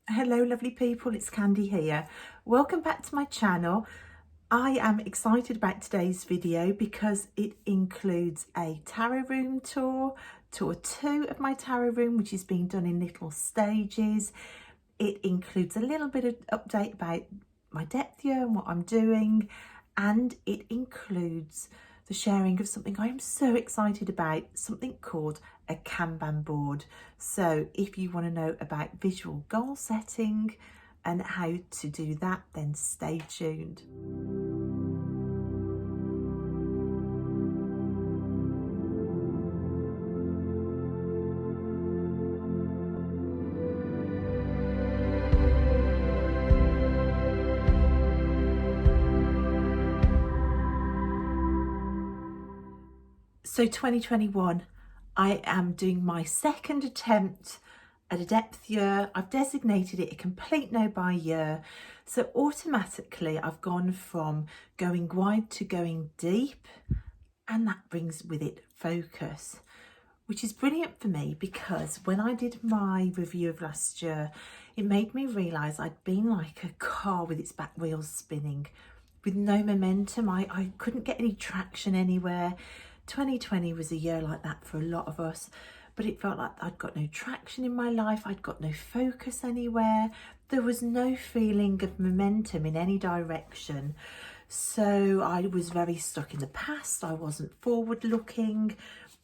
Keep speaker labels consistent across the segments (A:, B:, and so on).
A: Hello lovely people, it's Candy here. Welcome back to my channel. I am excited about today's video because it includes a tarot room tour 2 of my tarot room, which is being done in little stages. It includes a little bit of update about my depth year and what I'm doing, and it includes the sharing of something I am so excited about, something called a Kanban board. So if you want to know about visual goal setting and how to do that, then stay tuned. So 2021, I am doing my second attempt at a depth year. I've designated it a complete no-buy year. So automatically I've gone from going wide to going deep, and that brings with it focus, which is brilliant for me because when I did my review of last year, it made me realise I'd been like a car with its back wheels spinning with no momentum. I couldn't get any traction anywhere. 2020 was a year like that for a lot of us, but it felt like I'd got no traction in my life. I'd got no focus anywhere. There was no feeling of momentum in any direction. So I was very stuck in the past. I wasn't forward looking.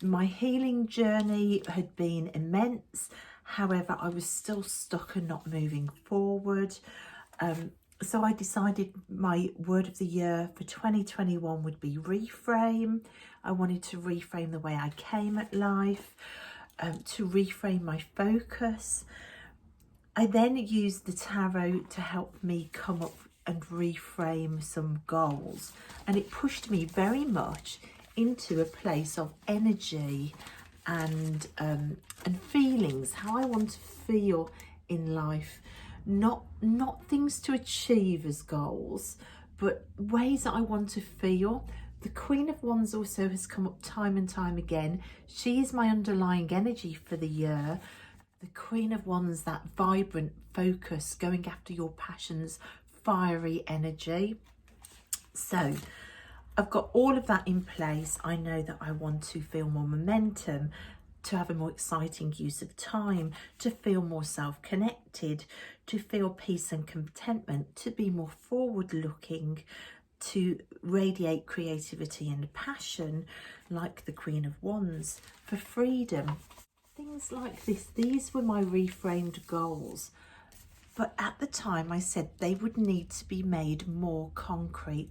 A: My healing journey had been immense. However, I was still stuck and not moving forward. So I decided my word of the year for 2021 would be reframe. I wanted to reframe the way I came at life, to reframe my focus. I then used the tarot to help me come up and reframe some goals, and it pushed me very much into a place of energy and feelings, how I want to feel in life. Not things to achieve as goals, but ways that I want to feel. The Queen of Wands also has come up time and time again. She is my underlying energy for the year. The Queen of Wands, that vibrant focus, going after your passions, fiery energy. So I've got all of that in place. I know that I want to feel more momentum, to have a more exciting use of time, to feel more self-connected, to feel peace and contentment, to be more forward-looking, to radiate creativity and passion like the Queen of Wands, for freedom. Things like this. These were my reframed goals. But at the time I said they would need to be made more concrete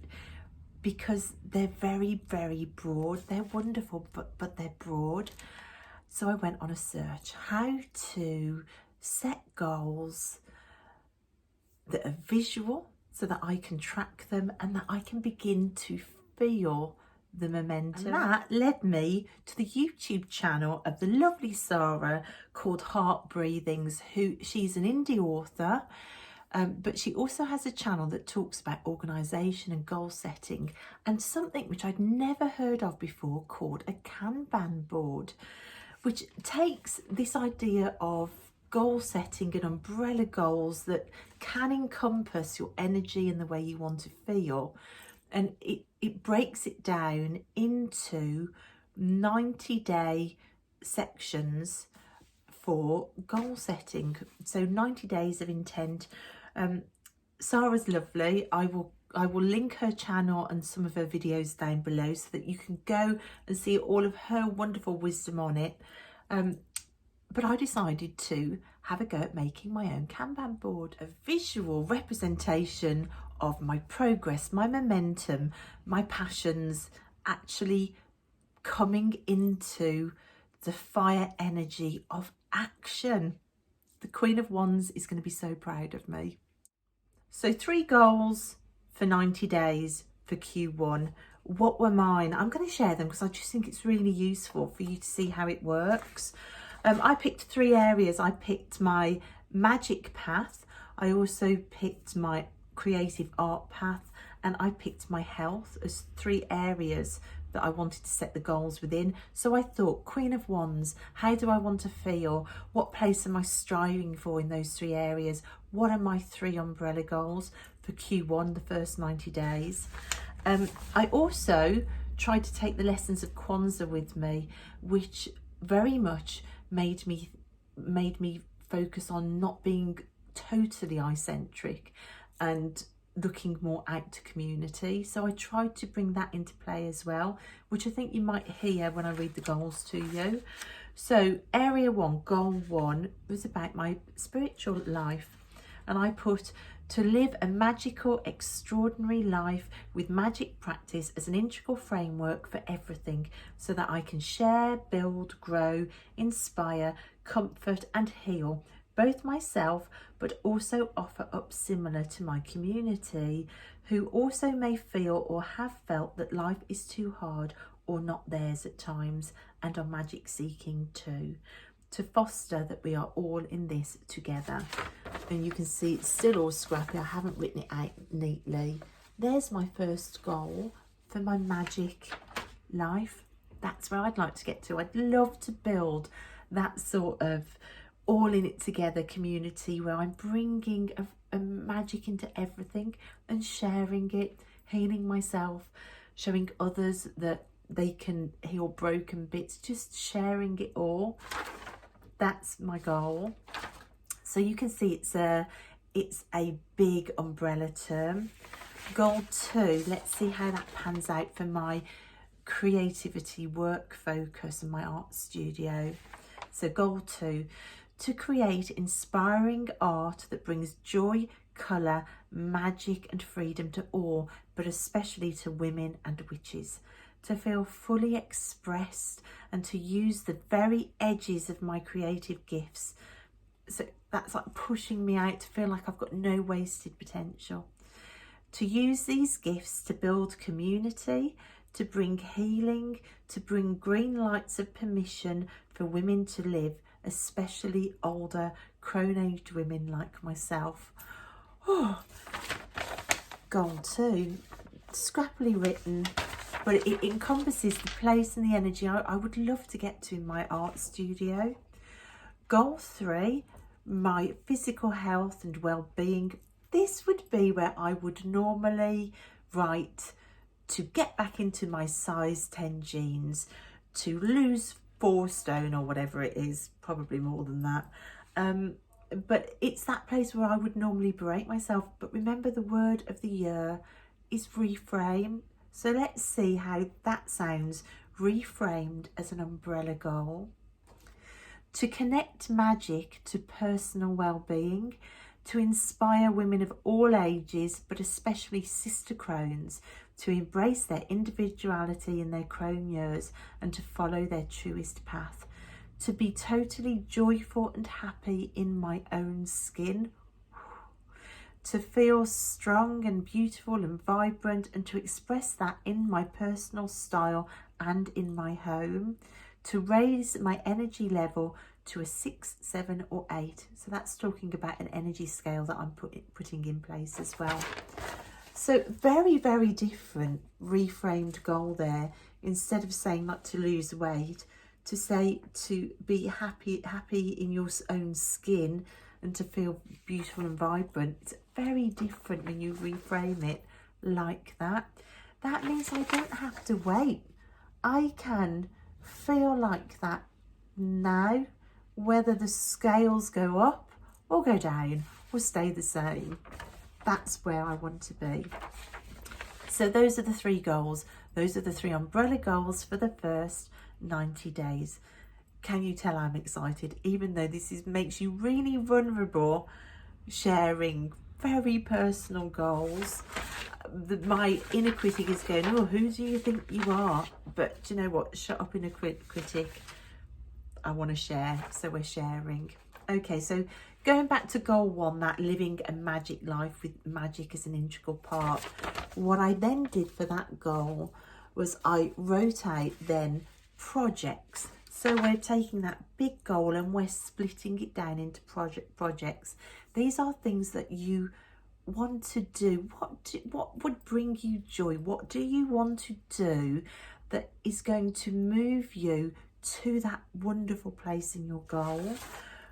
A: because they're very, very broad. They're wonderful, but they're broad. So I went on a search how to set goals that are visual so that I can track them and that I can begin to feel the momentum. And that led me to the YouTube channel of the lovely Sarah called Heart Breathings, she's an indie author, but she also has a channel that talks about organisation and goal setting, and something which I'd never heard of before called a Kanban board, which takes this idea of goal setting and umbrella goals that can encompass your energy and the way you want to feel, and it breaks it down into 90-day sections for goal setting. So 90 days of intent. Sarah's lovely. I will link her channel and some of her videos down below so that you can go and see all of her wonderful wisdom on it. But I decided to have a go at making my own Kanban board, a visual representation of my progress, my momentum, my passions, actually coming into the fire energy of action. The Queen of Wands is going to be so proud of me. So 3 goals for 90 days for Q1. What were mine? I'm going to share them because I just think it's really useful for you to see how it works. I picked 3 areas. I picked my magic path. I also picked my creative art path, and I picked my health as 3 areas that I wanted to set the goals within. So I thought, Queen of Wands, how do I want to feel? What place am I striving for in those 3 areas? What are my 3 umbrella goals for Q1, the first 90 days? I also tried to take the lessons of Kwanzaa with me, which very much made me focus on not being totally eye-centric and looking more out to community. So I tried to bring that into play as well, which I think you might hear when I read the goals to you. So area 1, goal 1, was about my spiritual life, and I put to live a magical, extraordinary life with magic practice as an integral framework for everything, so that I can share, build, grow, inspire, comfort and heal both myself, but also offer up similar to my community, who also may feel or have felt that life is too hard or not theirs at times, and are magic seeking too, to foster that we are all in this together. And you can see it's still all scrappy, I haven't written it out neatly. There's my first goal for my magic life. That's where I'd like to get to. I'd love to build that sort of all in it together community where I'm bringing a magic into everything and sharing it, healing myself, showing others that they can heal broken bits, just sharing it all. That's my goal. So you can see it's a big umbrella term. Goal 2, let's see how that pans out for my creativity, work focus and my art studio. So goal 2, to create inspiring art that brings joy, colour, magic and freedom to all, but especially to women and witches. To feel fully expressed and to use the very edges of my creative gifts. So that's like pushing me out to feel like I've got no wasted potential. To use these gifts to build community, to bring healing, to bring green lights of permission for women to live, especially older, crone-aged women like myself. Oh, goal 2, scrappily written, but it encompasses the place and the energy I would love to get to in my art studio. Goal 3, my physical health and well-being. This would be where I would normally write to get back into my size 10 jeans, to lose 4 stone or whatever it is, probably more than that. But it's that place where I would normally berate myself. But remember, the word of the year is reframe. So let's see how that sounds reframed as an umbrella goal. To connect magic to personal well-being, to inspire women of all ages, but especially sister crones, to embrace their individuality in their crone years and to follow their truest path. To be totally joyful and happy in my own skin. To feel strong and beautiful and vibrant, and to express that in my personal style and in my home. To raise my energy level to a 6, 7 or 8. So that's talking about an energy scale that I'm putting in place as well. So very, very different reframed goal there. Instead of saying not to lose weight, to say to be happy in your own skin and to feel beautiful and vibrant. It's very different when you reframe it like that. That means I don't have to wait. I can feel like that now, whether the scales go up or go down or stay the same. That's where I want to be. So those are the 3 goals. Those are the 3 umbrella goals for the first 90 days. Can you tell I'm excited? Even though this makes you really vulnerable, sharing very personal goals. My inner critic is going, oh, who do you think you are? But do you know what? Shut up, inner critic. I want to share, so we're sharing. Okay, so going back to goal 1, that living a magic life with magic as an integral part. What I then did for that goal was I wrote out then projects. So we're taking that big goal and we're splitting it down into projects. These are things that you want to do. What would bring you joy? What do you want to do that is going to move you to that wonderful place in your goal.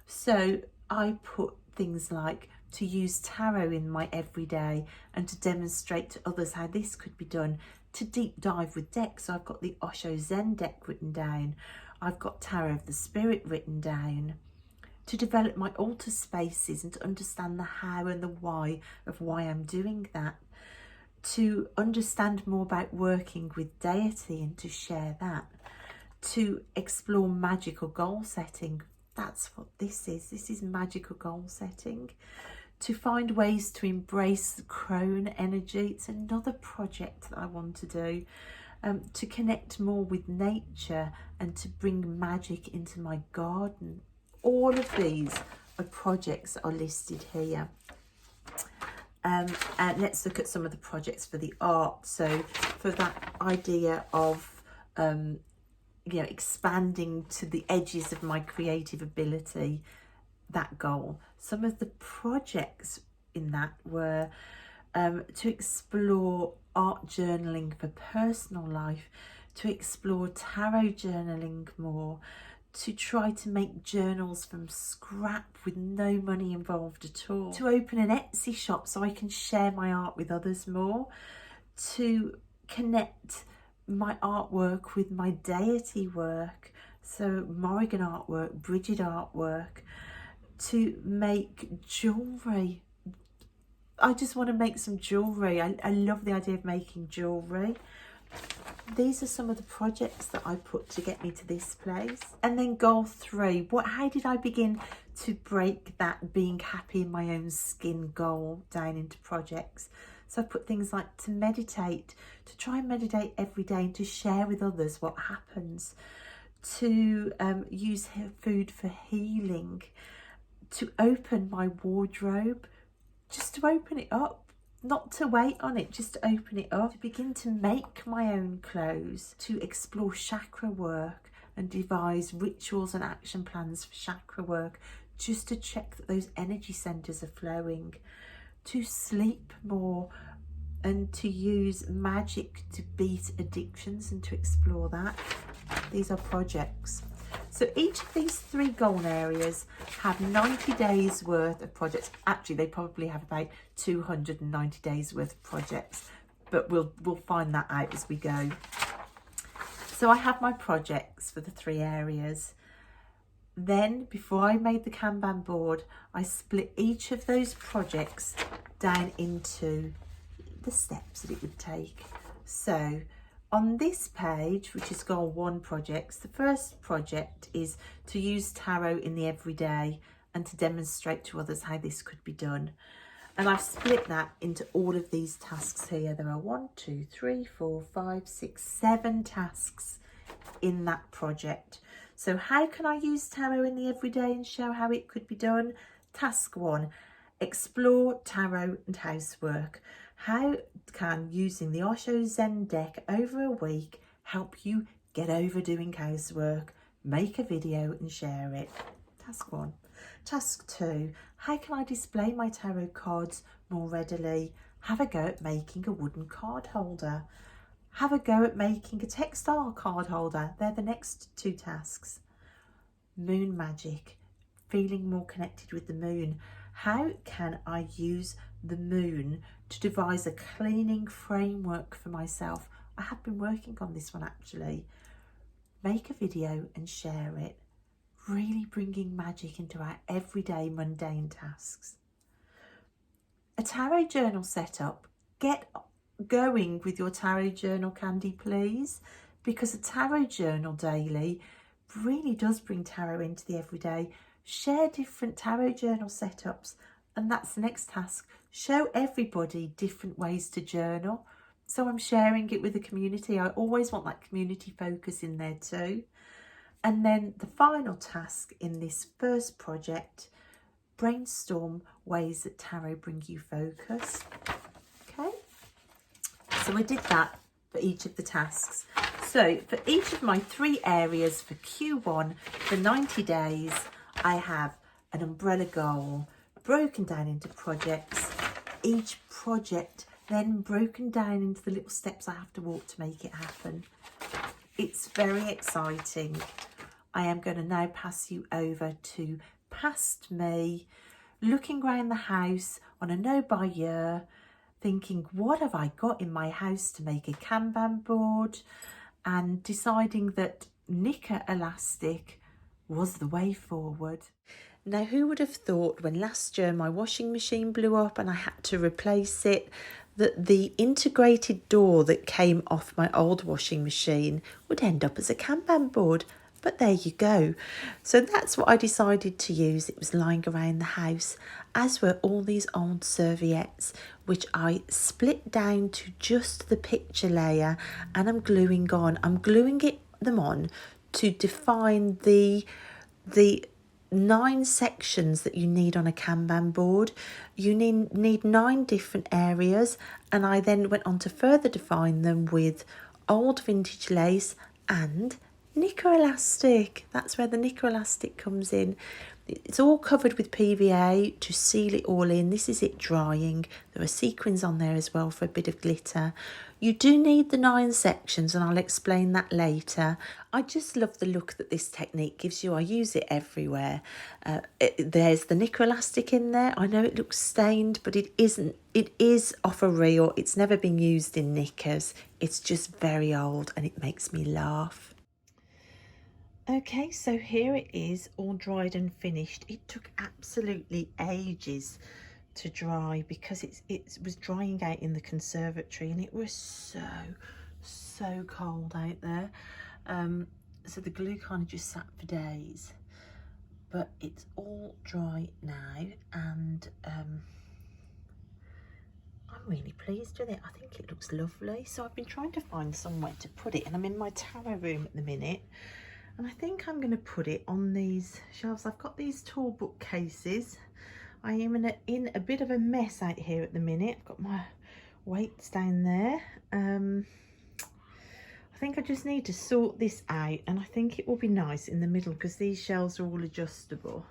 A: So I put things like to use tarot in my everyday and to demonstrate to others how this could be done, to deep dive with decks. So I've got the Osho Zen deck written down, I've got Tarot of the Spirit written down, to develop my altar spaces and to understand the how and the why of why I'm doing that, to understand more about working with deity and to share that, to explore magical goal setting. That's what this is magical goal setting. To find ways to embrace the crone energy. It's another project that I want to do. To connect more with nature and to bring magic into my garden. All of these are projects that are listed here. And let's look at some of the projects for the art. So for that idea of expanding to the edges of my creative ability, that goal. Some of the projects in that were to explore art journaling for personal life, to explore tarot journaling more, to try to make journals from scrap with no money involved at all, to open an Etsy shop so I can share my art with others more, to connect my artwork with my deity work, so Morrigan artwork, Bridget artwork, to make jewellery. I just want to make some jewellery. I love the idea of making jewellery. These are some of the projects that I put to get me to this place. And then goal 3, how did I begin to break that being happy in my own skin goal down into projects? So I put things like to meditate, to try and meditate every day and to share with others what happens, to use food for healing, to open my wardrobe, just to open it up, not to wait on it, just to open it up, to begin to make my own clothes, to explore chakra work and devise rituals and action plans for chakra work, just to check that those energy centers are flowing, to sleep more and to use magic to beat addictions and to explore that. These are projects. So each of these 3 goal areas have 90 days worth of projects. Actually, they probably have about 290 days worth of projects, but we'll find that out as we go. So I have my projects for the 3 areas. Then, before I made the Kanban board, I split each of those projects down into the steps that it would take. So on this page, which is goal 1 projects, the first project is to use tarot in the everyday and to demonstrate to others how this could be done. And I've split that into all of these tasks here. There are 1, 2, 3, 4, 5, 6, 7 tasks in that project. So how can I use tarot in the everyday and show how it could be done? Task 1, explore tarot and housework. How can using the Osho Zen deck over a week help you get over doing housework? Make a video and share it. Task 1. Task 2, how can I display my tarot cards more readily? Have a go at making a wooden card holder. Have a go at making a textile card holder. They're the next 2 tasks. Moon magic, feeling more connected with the moon. How can I use the moon to devise a cleaning framework for myself? I have been working on this one actually. Make a video and share it. Really bringing magic into our everyday mundane tasks. A tarot journal setup. Get going with your tarot journal, Candy, please, because a tarot journal daily really does bring tarot into the everyday. Share different tarot journal setups, and that's the next task. Show everybody different ways to journal. So I'm sharing it with the community. I always want that community focus in there too. And then the final task in this first project, brainstorm ways that tarot bring you focus. Okay, so I did that for each of the tasks. So for each of my 3 areas for Q1 for 90 days, I have an umbrella goal broken down into projects. Each project then broken down into the little steps I have to walk to make it happen. it's very exciting. I am going to now pass you over to past me, looking around the house on a no-buy-year, thinking, what have I got in my house to make a Kanban board, and deciding that knicker elastic was the way forward. Now, who would have thought when last year my washing machine blew up and I had to replace it, that the integrated door that came off my old washing machine would end up as a Kanban board? But there you go. So that's what I decided to use. It was lying around the house, as were all these old serviettes, which I split down to just the picture layer, and I'm gluing on. I'm gluing them on to define the 9 sections that you need on a Kanban board. You need 9 different areas, and I then went on to further define them with old vintage lace and knicker elastic. That's where the knicker elastic comes in. It's all covered with PVA to seal it all in. This is it drying. There are sequins on there as well for a bit of glitter. You do need the 9 sections, and I'll explain that later. I just love the look that this technique gives you. I use it everywhere. There's the knicker elastic in there. I know it looks stained, but it isn't. It is off a reel. It's never been used in knickers. It's just very old, and it makes me laugh. Okay, so here it is, all dried and finished. It took absolutely ages to dry because it was drying out in the conservatory, and it was so cold out there. So the glue kind of just sat for days, but it's all dry now, and I'm really pleased with it. I think it looks lovely. So I've been trying to find somewhere to put it, and I'm in my tarot room at the minute. And I think I'm going to put it on these shelves. I've got these tall bookcases. I am in a bit of a mess out here at the minute. I've got my weights down there. I think I just need to sort this out, and I think it will be nice in the middle because these shelves are all adjustable.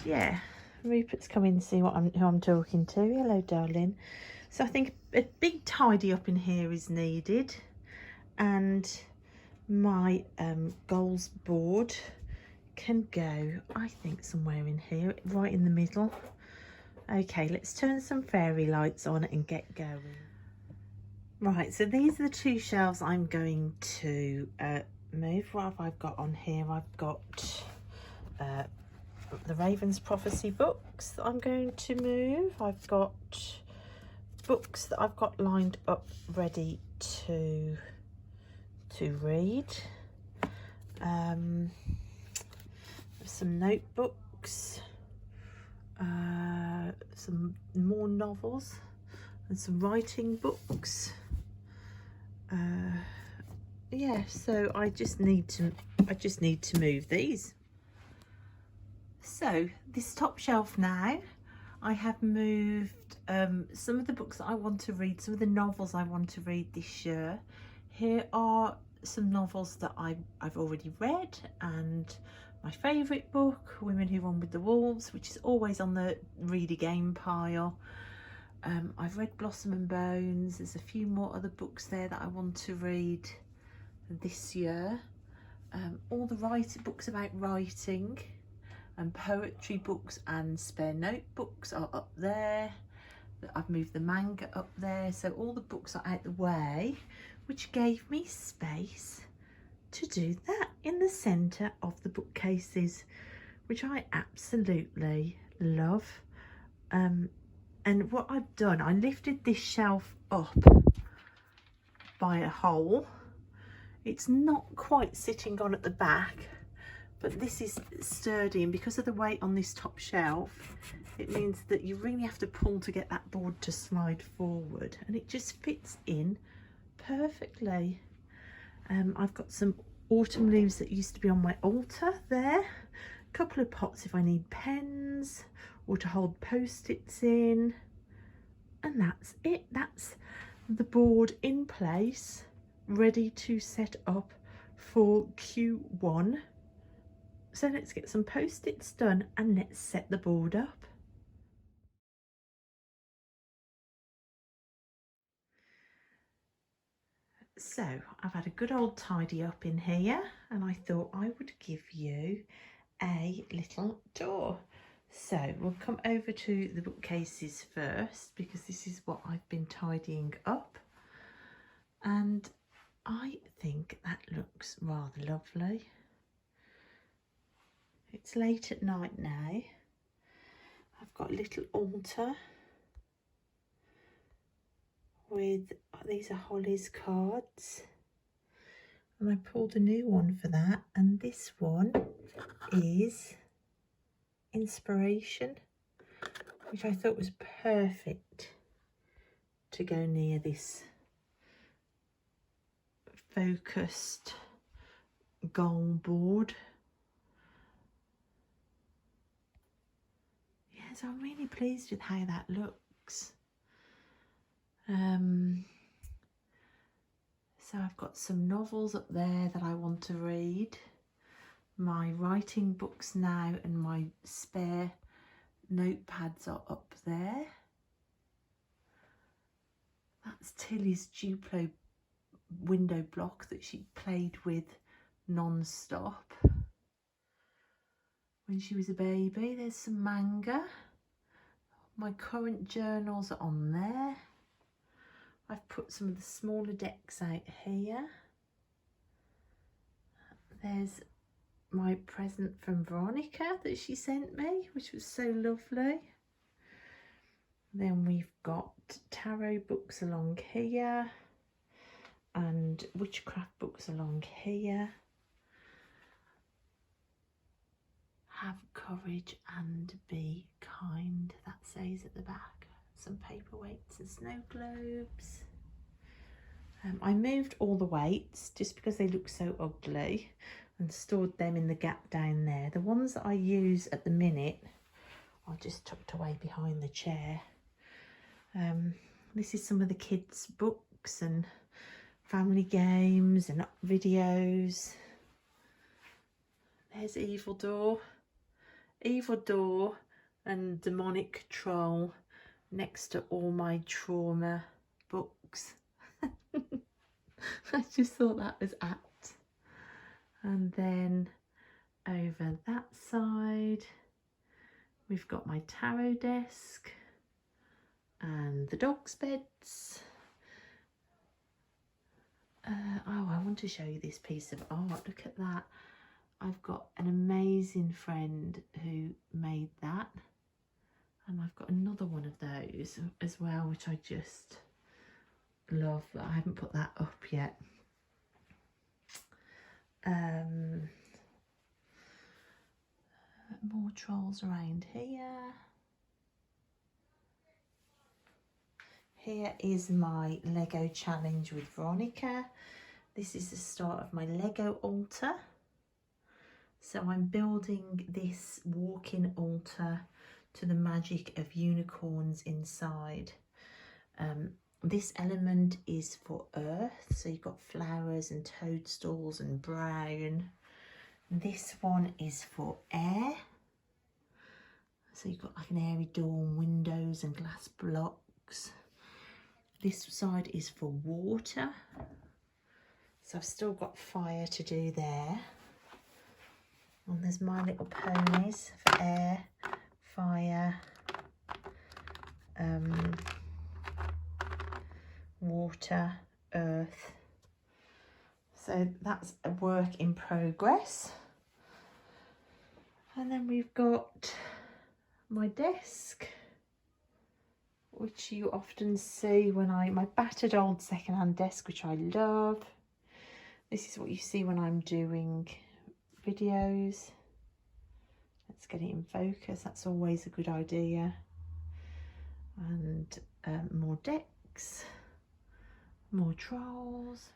A: Yeah, Rupert's come in to see who I'm talking to. Hello, darling. So I think a big tidy up in here is needed, and my goals board can go, I think, somewhere in here, right in the middle. Okay, let's turn some fairy lights on and get going. Right, so these are the 2 shelves I'm going to move. What have I got on here? I've got the Raven's Prophecy books that I'm going to move. I've got books that I've got lined up ready to read. Some notebooks, some more novels, and some writing books. Yeah, so I just need to move these. So this top shelf now, I have moved some of the books that I want to read, some of the novels I want to read this year. Here are some novels that I've already read, and my favourite book, Women Who Run with the Wolves, which is always on the read again pile. I've read Blossom and Bones. There's a few more other books there that I want to read this year. All the books about writing and poetry books and spare notebooks are up there. I've moved the manga up there, so all the books are out the way, which gave me space to do that in the centre of the bookcases, which I absolutely love. And what I've done, I lifted this shelf up by a hole. It's not quite sitting on at the back, but this is sturdy, and because of the weight on this top shelf, it means that you really have to pull to get that board to slide forward, and it just fits in perfectly. I've got some autumn leaves that used to be on my altar there, a couple of pots if I need pens or to hold post-its in, and that's it. That's the board in place, ready to set up for Q1. So let's get some post-its done and let's set the board up. So I've had a good old tidy up in here, and I thought I would give you a little tour. So we'll come over to the bookcases first, because this is what I've been tidying up, and I think that looks rather lovely. It's late at night now. I've got a little altar with, these are Holly's cards, and I pulled a new one for that, and this one is Inspiration, which I thought was perfect to go near this focused goal board. Yes, I'm really pleased with how that looks. So I've got some novels up there that I want to read, my writing books now, and my spare notepads are up there. That's Tilly's Duplo window block that she played with non-stop when she was a baby. There's some manga. My current journals are on there. I've put some of the smaller decks out here. There's my present from Veronica that she sent me, which was so lovely. Then we've got tarot books along here and witchcraft books along here. Have courage and be kind, that says at the back. Some paperweights and snow globes. I moved all the weights just because they look so ugly, and stored them in the gap down there. The ones that I use at the minute are just tucked away behind the chair. This is some of the kids' books and family games and videos. There's Evil Door and Demonic Troll next to all my trauma books. I just thought that was apt. And then over that side we've got my tarot desk and the dog's beds. Oh, I want to show you this piece of art. Look at that. I've got an amazing friend who made that, and I've got another one of those as well, which I just love. I haven't put that up yet. More trolls around here. Here is my Lego challenge with Veronica. This is the start of my Lego altar. So I'm building this walk-in altar to the magic of unicorns inside. This element is for earth, so you've got flowers and toadstools and brown. This one is for air, so you've got like an airy door and windows and glass blocks. This side is for water, so I've still got fire to do there. And there's My Little Ponies for air, fire, water, earth. So that's a work in progress. And then we've got my desk, which you often see when my battered old secondhand desk, which I love. This is what you see when I'm doing videos. Let's get it in focus. That's always a good idea. And more decks, more trolls,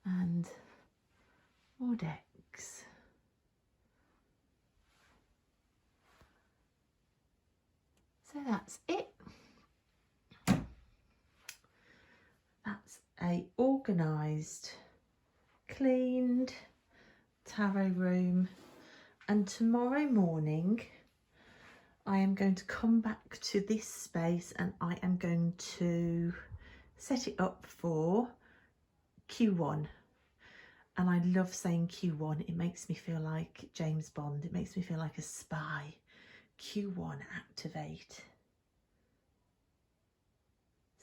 A: and more decks. So that's it. That's a organised, cleaned tarot room. And tomorrow morning I am going to come back to this space and I am going to set it up for Q1. And I love saying Q1. It makes me feel like James Bond. It makes me feel like a spy. Q1 activate.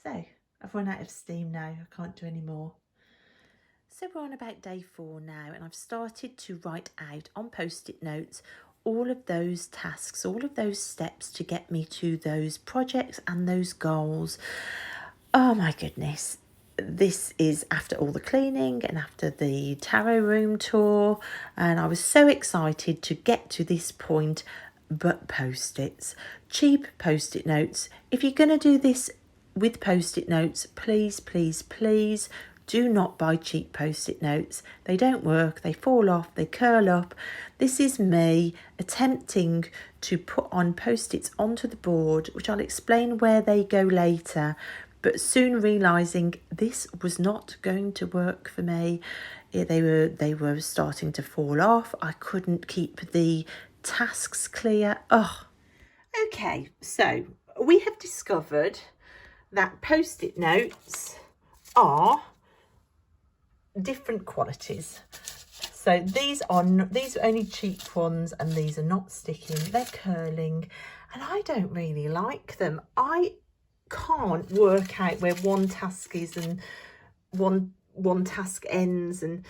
A: So I've run out of steam now. I can't do any more. So we're on about day 4 now, and I've started to write out on post-it notes all of those tasks, all of those steps to get me to those projects and those goals. Oh my goodness. This is after all the cleaning and after the tarot room tour, and I was so excited to get to this point. But post-its, cheap post-it notes. If you're going to do this with post-it notes, please, please, please do not buy cheap post-it notes. They don't work, they fall off, they curl up. This is me attempting to put on post-its onto the board, which I'll explain where they go later, but soon realising this was not going to work for me. They were starting to fall off. I couldn't keep the tasks clear. Oh, okay, so we have discovered that post-it notes are different qualities. So these are only cheap ones, and these are not sticking, they're curling, and I don't really like them. I can't work out where one task is and one task ends, and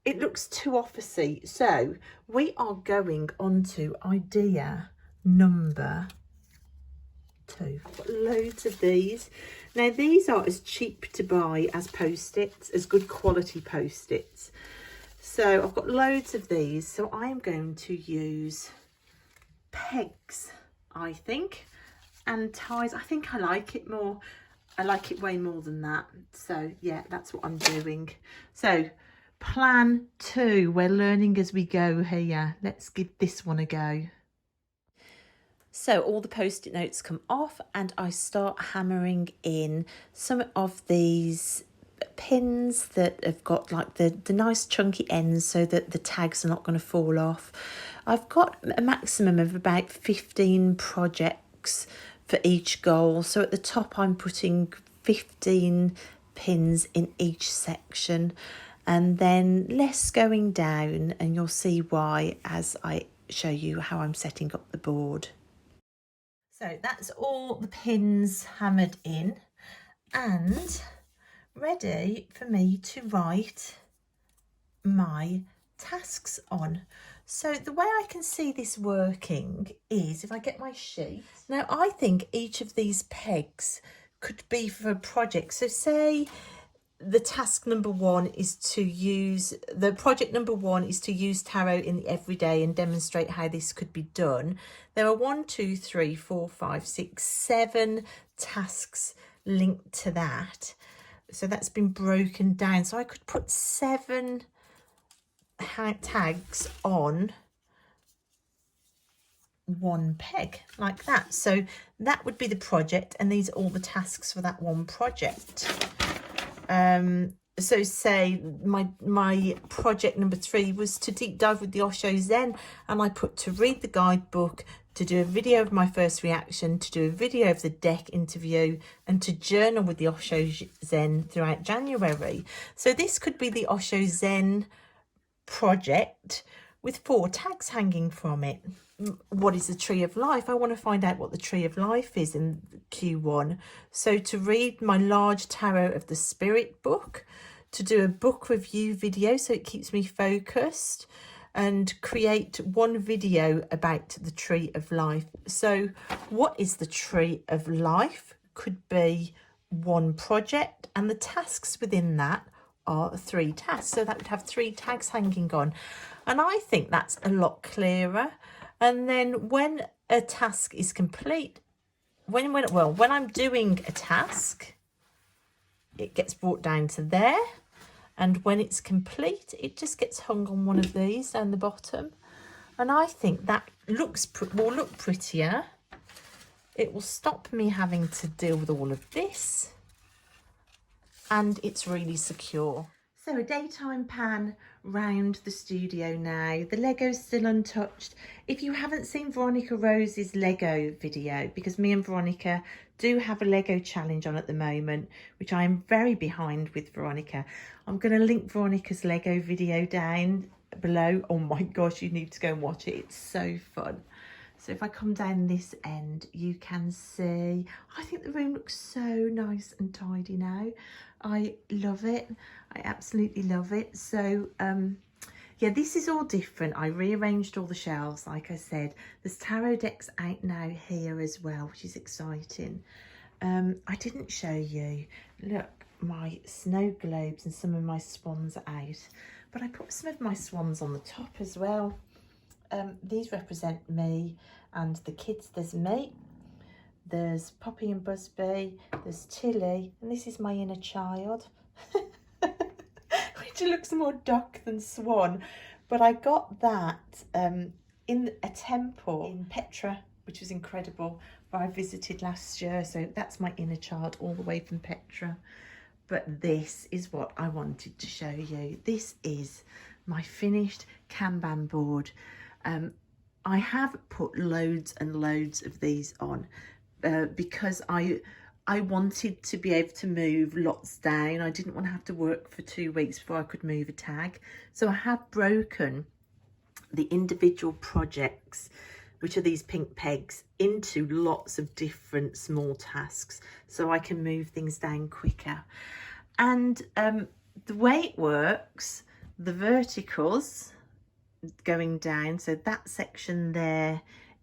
A: it looks too officey. So we are going on to idea number 2. I've got loads of these. Now these are as cheap to buy as post-its, as good quality post-its. So I've got loads of these. So I am going to use pegs, I think, and ties. I think I like it more. I like it way more than that. So yeah, that's what I'm doing. So plan 2, we're learning as we go here. Let's give this one a go. So all the post-it notes come off, and I start hammering in some of these pins that have got like the nice chunky ends so that the tags are not going to fall off. I've got a maximum of about 15 projects for each goal. So at the top I'm putting 15 pins in each section, and then less going down, and you'll see why as I show you how I'm setting up the board. So that's all the pins hammered in and ready for me to write my tasks on. So the way I can see this working is if I get my sheet. Now I think each of these pegs could be for a project. So say the task number 1 is to use, the project number 1 is to use tarot in the everyday and demonstrate how this could be done. There are 1, 2, 3, 4, 5, 6, 7 tasks linked to that. So that's been broken down. So I could put 7 tags on one peg like that. So that would be the project, and these are all the tasks for that one project. So say my project number 3 was to deep dive with the Osho Zen, and I put to read the guidebook, to do a video of my first reaction, to do a video of the deck interview, and to journal with the Osho Zen throughout January. So this could be the Osho Zen project with 4 tags hanging from it. What is the tree of life? I want to find out what the tree of life is in Q1. So to read my large tarot of the spirit book, to do a book review video so it keeps me focused, and create one video about the tree of life. So what is the tree of life? Could be one project, and the tasks within that are 3 tasks. So that would have 3 tags hanging on. And I think that's a lot clearer. And then when a task is complete, when I'm doing a task, it gets brought down to there. And when it's complete, it just gets hung on one of these down the bottom. And I think that will look prettier. It will stop me having to deal with all of this. And it's really secure. So a daytime pan round the studio now. The Lego's still untouched. If you haven't seen Veronica Rose's Lego video, because me and Veronica do have a Lego challenge on at the moment, which I am very behind with Veronica. I'm going to link Veronica's Lego video down below. Oh my gosh, you need to go and watch it. It's so fun. So if I come down this end, you can see, I think the room looks so nice and tidy now. I love it. I absolutely love it. So yeah, this is all different. I rearranged all the shelves, like I said. There's tarot decks out now here as well, which is exciting. I didn't show you, look, my snow globes and some of my swans are out, but I put some of my swans on the top as well. These represent me and the kids. There's me, there's Poppy and Busby, there's Tilly, and this is my inner child, which looks more duck than swan. But I got that in a temple in Petra, which was incredible, where I visited last year. So that's my inner child all the way from Petra. But this is what I wanted to show you. This is my finished Kanban board. I have put loads and loads of these on because I wanted to be able to move lots down. I didn't want to have to work for 2 weeks before I could move a tag. So I have broken the individual projects, which are these pink pegs, into lots of different small tasks so I can move things down quicker. And the way it works, the verticals going down, so that section there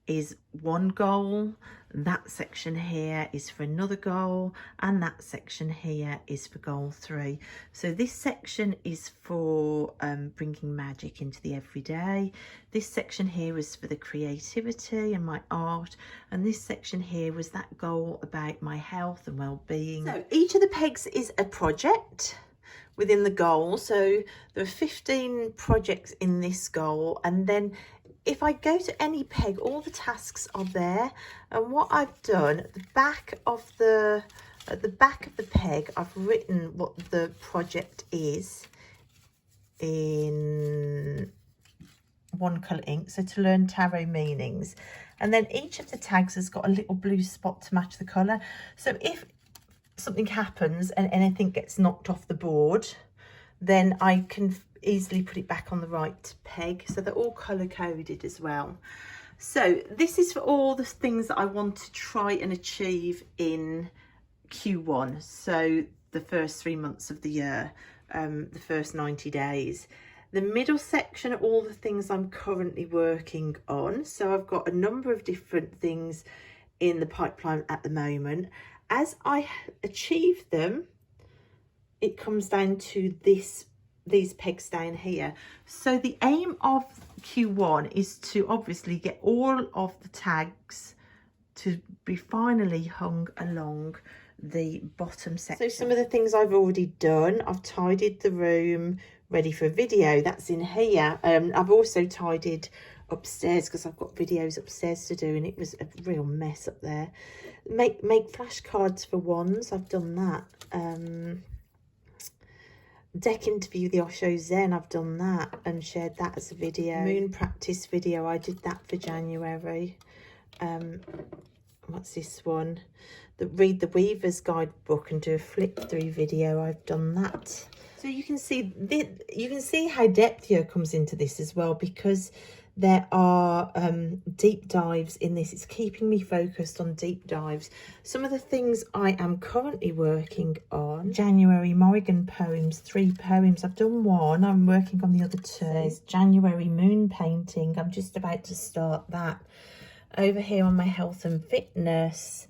A: is one goal, that section here is for another goal, and that section here is for goal 3. So this section is for bringing magic into the everyday. This section here is for the creativity and my art, and this section here was that goal about my health and well-being. So each of the pegs is a project within the goal. So there are 15 projects in this goal, and then if I go to any peg, all the tasks are there. And what I've done at the back of the peg, I've written what the project is in one colour ink, so to learn tarot meanings. And then each of the tags has got a little blue spot to match the colour. So if something happens and anything gets knocked off the board, then I can easily put it back on the right peg. So they're all colour coded as well. So this is for all the things that I want to try and achieve in Q1, so the first 3 months of the year, the first 90 days. The middle section are all the things I'm currently working on. So I've got a number of different things in the pipeline at the moment. As I achieve them, it comes down to these pegs down here. So the aim of Q1 is to obviously get all of the tags to be finally hung along the bottom section. So some of the things I've already done, I've tidied the room ready for a video, that's in here. I've also tidied upstairs because I've got videos upstairs to do, and it was a real mess up there. Make flashcards for wands, I've done that. Deck interview the Osho Zen, I've done that and shared that as a video. Moon practice video, I did that for January. What's this one? Read the Weaver's Guidebook and do a flip through video, I've done that. So you can see how depth here comes into this as well, because there are deep dives in this. It's keeping me focused on deep dives. Some of the things I am currently working on: January Morrigan poems, 3 poems. I've done 1, I'm working on the other 2. There's January moon painting, I'm just about to start that. Over here on my health and fitness,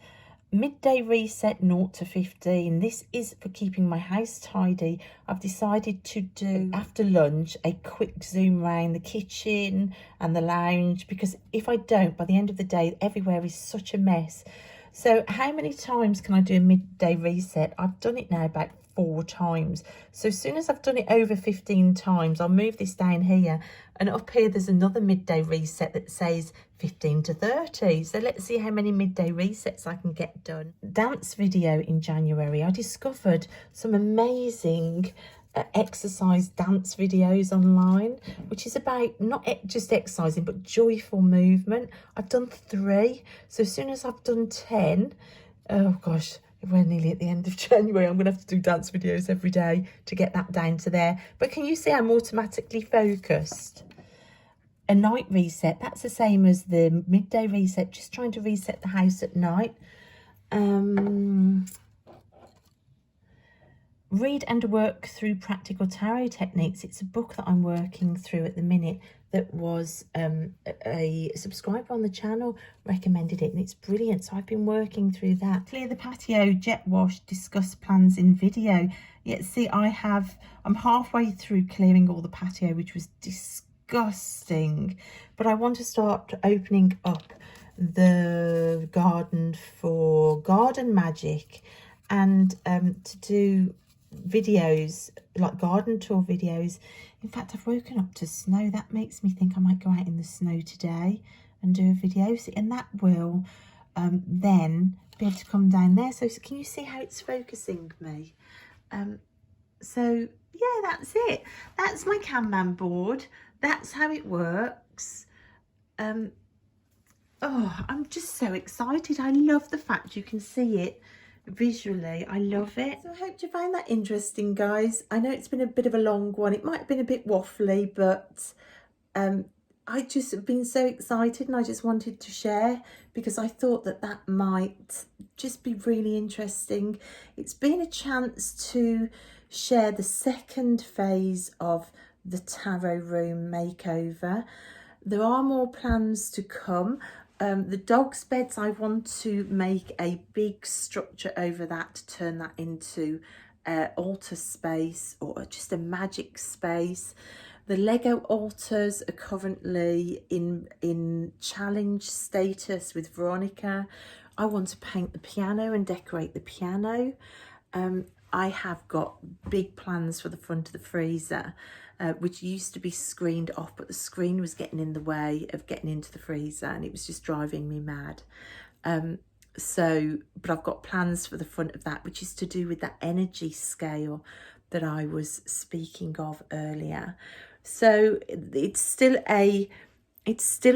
A: midday reset 0 to 15. This is for keeping my house tidy. I've decided to do after lunch a quick zoom around the kitchen and the lounge, because if I don't, by the end of the day everywhere is such a mess. So how many times can I do a midday reset? I've done it now about 4 times. So as soon as I've done it over 15 times, I'll move this down here, and up here there's another midday reset that says 15 to 30. So let's see how many midday resets I can get done. Dance video in January. I discovered some amazing exercise dance videos online, which is about not just exercising but joyful movement. I've done 3, so as soon as I've done 10, oh gosh, we're nearly at the end of January. I'm gonna have to do dance videos every day to get that down to there. But can you see I'm automatically focused? A night reset, that's the same as the midday reset, just trying to reset the house at night. Read and work through practical tarot techniques. It's a book that I'm working through at the minute that was a subscriber on the channel recommended it, and it's brilliant. So I've been working through that. Clear the patio, jet wash, discuss plans in video. Yeah, see, I'm halfway through clearing all the patio, which was disgusting, but I want to start opening up the garden for garden magic and to do videos like garden tour videos. In fact, I've woken up to snow. That makes me think I might go out in the snow today and do a video, and that will then be able to come down there. So can you see how it's focusing me? So yeah, that's it. That's my Kanban board. That's how it works. Oh, I'm just so excited. I love the fact you can see it visually. I love it. So I hope you find that interesting, guys. I know it's been a bit of a long one. It might have been a bit waffly, but I just have been so excited, and I just wanted to share because I thought that that might just be really interesting. It's been a chance to share the second phase of the tarot room makeover. There are more plans to come. The dog's beds, I want to make a big structure over that to turn that into altar space or just a magic space. The Lego altars are currently in challenge status with Veronica. I want to paint the piano and decorate the piano. I have got big plans for the front of the freezer, which used to be screened off, but the screen was getting in the way of getting into the freezer and it was just driving me mad. But I've got plans for the front of that, which is to do with that energy scale that I was speaking of earlier. So it's still a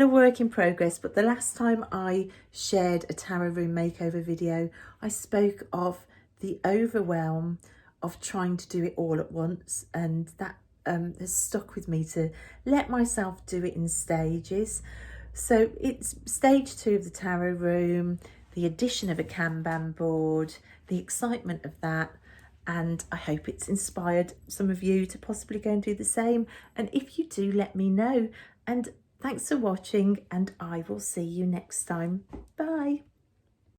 A: work in progress, but the last time I shared a tarot room makeover video, I spoke of the overwhelm of trying to do it all at once, and that has stuck with me to let myself do it in stages. So it's stage 2 of the tarot room, the addition of a Kanban board, the excitement of that, and I hope it's inspired some of you to possibly go and do the same. And if you do, let me know. And thanks for watching, and I will see you next time. Bye.